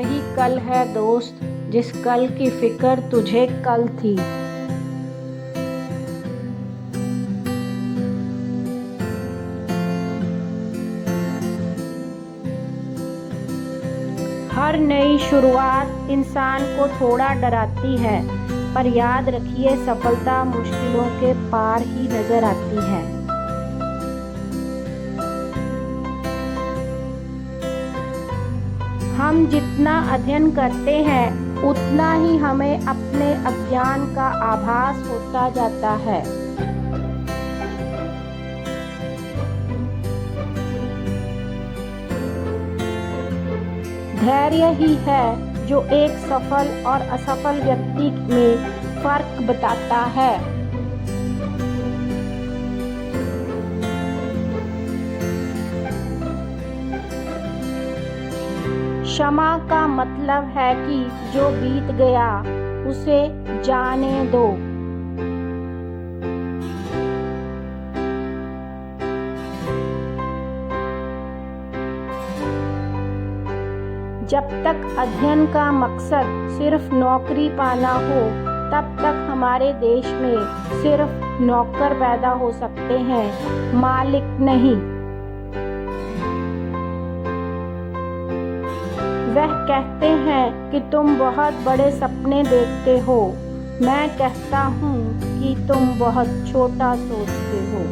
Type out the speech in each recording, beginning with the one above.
यही कल है दोस्त, जिस कल की फिक्र तुझे कल थी। हर नई शुरुआत इंसान को थोड़ा डराती है, पर याद रखिए सफलता मुश्किलों के पार ही नजर आती है। हम जितना अध्ययन करते हैं उतना ही हमें अपने अज्ञान का आभास होता जाता है। धैर्य ही है जो एक सफल और असफल व्यक्ति में फर्क बताता है। क्षमा का मतलब है कि जो बीत गया उसे जाने दो। जब तक अध्ययन का मकसद सिर्फ नौकरी पाना हो, तब तक हमारे देश में सिर्फ नौकर पैदा हो सकते हैं, मालिक नहीं। वह कहते हैं कि तुम बहुत बड़े सपने देखते हो, मैं कहता हूँ कि तुम बहुत छोटा सोचते हो।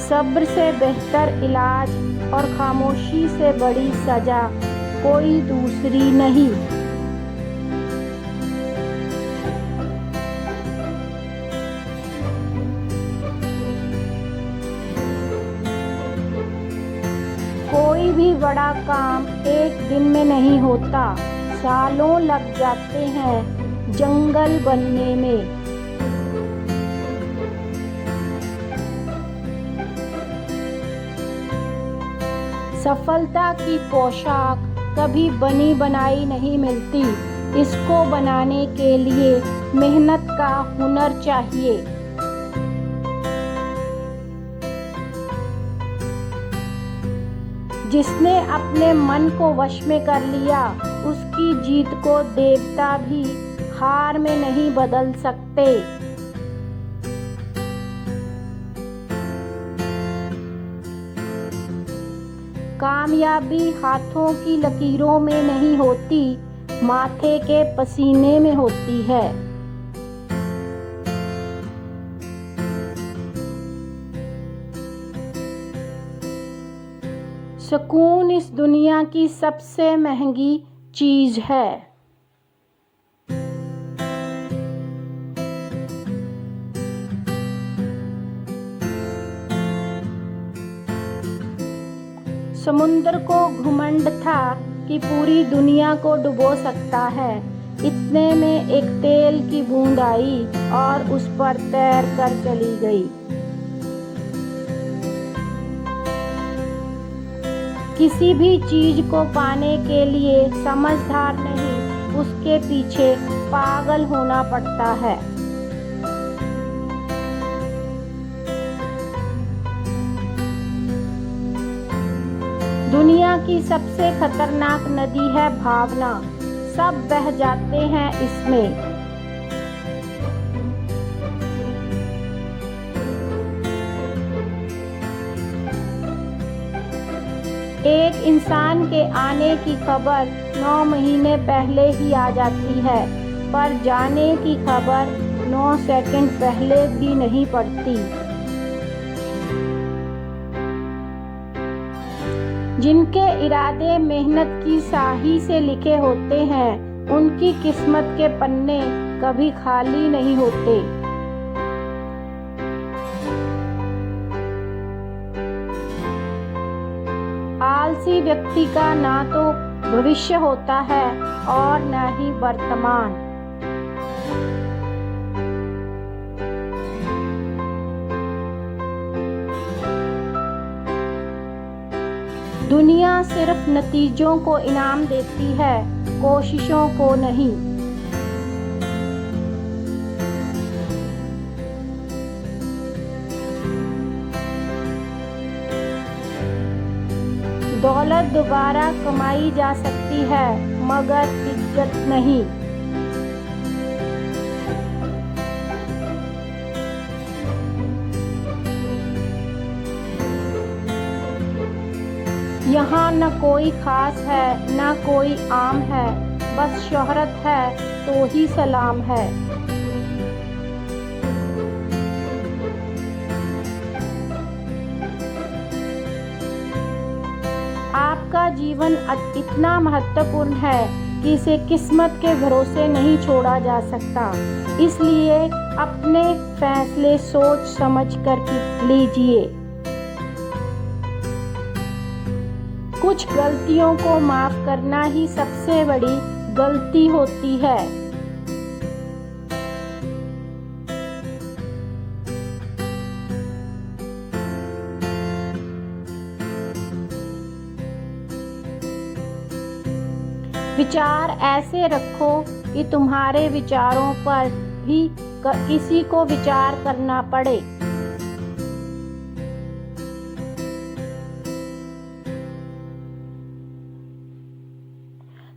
सब्र से बेहतर इलाज और खामोशी से बड़ी सजा कोई दूसरी नहीं। कोई भी बड़ा काम एक दिन में नहीं होता, सालों लग जाते हैं जंगल बनने में। सफलता की पोशाक कभी बनी बनाई नहीं मिलती, इसको बनाने के लिए मेहनत का हुनर चाहिए। जिसने अपने मन को वश में कर लिया, उसकी जीत को देवता भी हार में नहीं बदल सकते। कामयाबी हाथों की लकीरों में नहीं होती, माथे के पसीने में होती है। सुकून इस दुनिया की सबसे महंगी चीज है। समुद्र को घमंड था कि पूरी दुनिया को डुबो सकता है। इतने में एक तेल की बूंद आई और उस पर तैर कर चली गई। किसी भी चीज को पाने के लिए समझदार नहीं, उसके पीछे पागल होना पड़ता है। दुनिया की सबसे खतरनाक नदी है भावना, सब बह जाते हैं इसमें। एक इंसान के आने की खबर 9 महीने पहले ही आ जाती है, पर जाने की खबर 9 सेकंड पहले भी नहीं पड़ती। जिनके इरादे मेहनत की स्याही से लिखे होते हैं, उनकी किस्मत के पन्ने कभी खाली नहीं होते। आलसी व्यक्ति का ना तो भविष्य होता है और न ही वर्तमान। दुनिया सिर्फ नतीजों को इनाम देती है, कोशिशों को नहीं। दौलत दोबारा कमाई जा सकती है मगर इज्जत नहीं। यहाँ न कोई खास है न कोई आम है, बस शोहरत है तो ही सलाम है। आपका जीवन इतना महत्वपूर्ण है कि इसे किस्मत के भरोसे नहीं छोड़ा जा सकता, इसलिए अपने फैसले सोच समझ कर लीजिए। कुछ गलतियों को माफ करना ही सबसे बड़ी गलती होती है। विचार ऐसे रखो कि तुम्हारे विचारों पर भी किसी को विचार करना पड़े।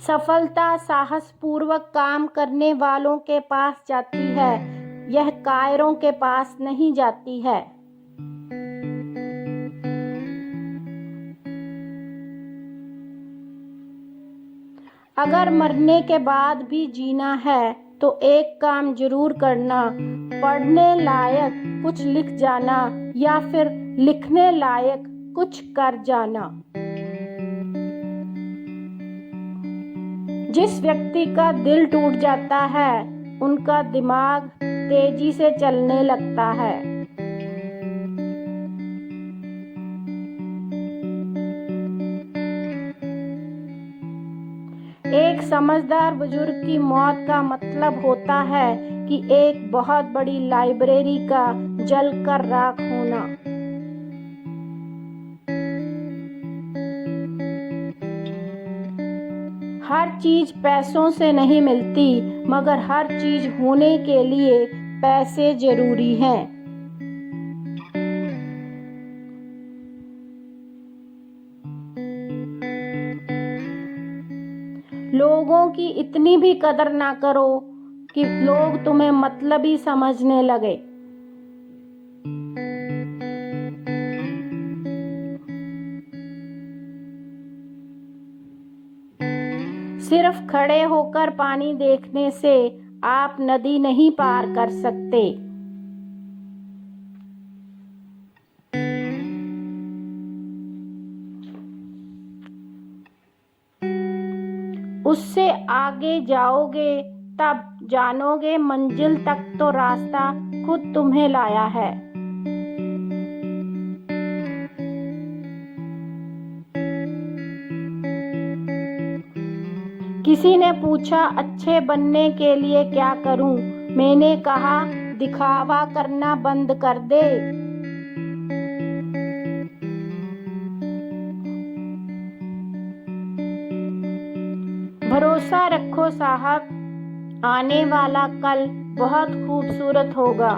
सफलता साहस पूर्वक काम करने वालों के पास जाती है, यह कायरों के पास नहीं जाती है। अगर मरने के बाद भी जीना है तो एक काम जरूर करना, पढ़ने लायक कुछ लिख जाना या फिर लिखने लायक कुछ कर जाना। जिस व्यक्ति का दिल टूट जाता है उनका दिमाग तेजी से चलने लगता है। एक समझदार बुजुर्ग की मौत का मतलब होता है कि एक बहुत बड़ी लाइब्रेरी का जलकर राख होना। हर चीज पैसों से नहीं मिलती, मगर हर चीज होने के लिए पैसे जरूरी हैं। लोगों की इतनी भी कदर ना करो कि लोग तुम्हें मतलबी समझने लगे। सिर्फ खड़े होकर पानी देखने से आप नदी नहीं पार कर सकते। उससे आगे जाओगे तब जानोगे मंजिल तक तो रास्ता खुद तुम्हें लाया है। किसी ने पूछा अच्छे बनने के लिए क्या करूं? मैंने कहा दिखावा करना बंद कर दे। भरोसा रखो साहब, आने वाला कल बहुत खूबसूरत होगा।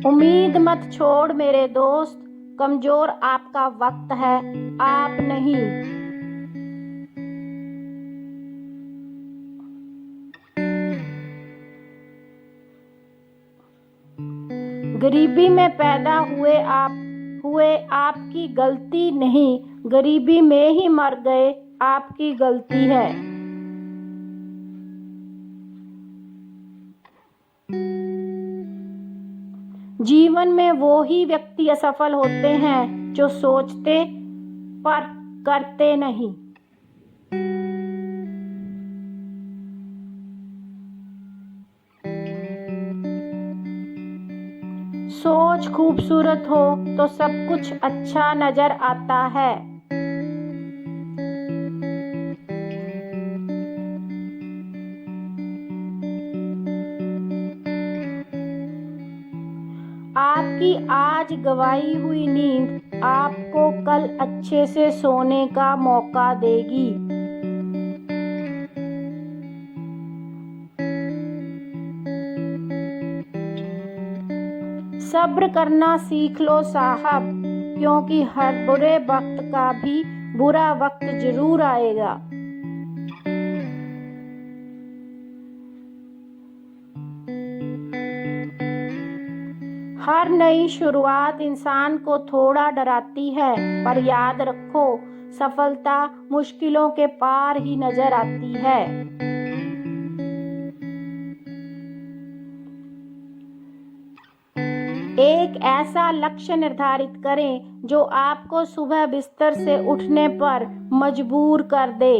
उम्मीद मत छोड़ मेरे दोस्त, कमजोर आपका वक्त है, आप नहीं। गरीबी में पैदा हुए आपकी गलती नहीं, गरीबी में ही मर गए आपकी गलती है। जीवन में वो ही व्यक्ति असफल होते हैं जो सोचते पर करते नहीं। सोच खूबसूरत हो तो सब कुछ अच्छा नजर आता है। आपकी आज गवाई हुई नींद आपको कल अच्छे से सोने का मौका देगी। सब्र करना सीख लो साहब, क्योंकि हर बुरे वक्त का भी बुरा वक्त जरूर आएगा। हर नई शुरुआत इंसान को थोड़ा डराती है, पर याद रखो सफलता मुश्किलों के पार ही नजर आती है। एक ऐसा लक्ष्य निर्धारित करें जो आपको सुबह बिस्तर से उठने पर मजबूर कर दे।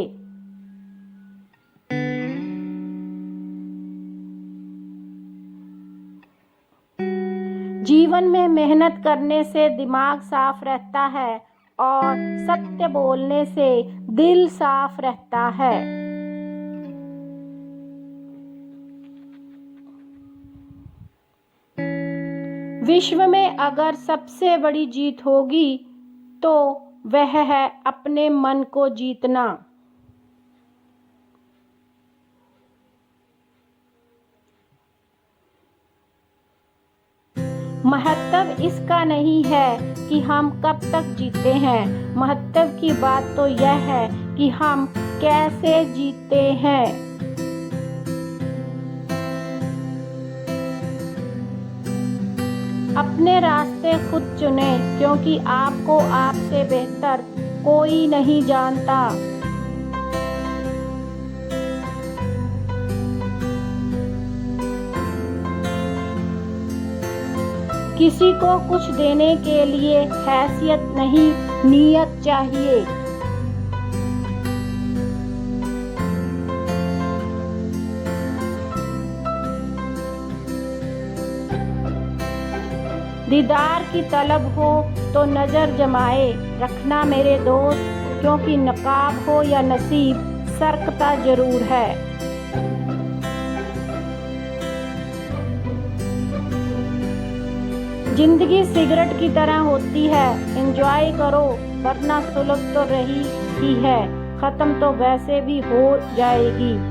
जीवन में मेहनत करने से दिमाग साफ रहता है और सत्य बोलने से दिल साफ रहता है। विश्व में अगर सबसे बड़ी जीत होगी तो वह है अपने मन को जीतना। महत्व इसका नहीं है कि हम कब तक जीते हैं, महत्व की बात तो यह है कि हम कैसे जीते हैं। अपने रास्ते खुद चुने, क्योंकि आपको आपसे बेहतर कोई नहीं जानता। किसी को कुछ देने के लिए हैसियत नहीं, नीयत चाहिए। दीदार की तलब हो तो नजर जमाए रखना मेरे दोस्त, क्योंकि नकाब हो या नसीब सरकता जरूर है। जिंदगी सिगरेट की तरह होती है, एंजॉय करो वरना सुलग तो रही ही है, खत्म तो वैसे भी हो जाएगी।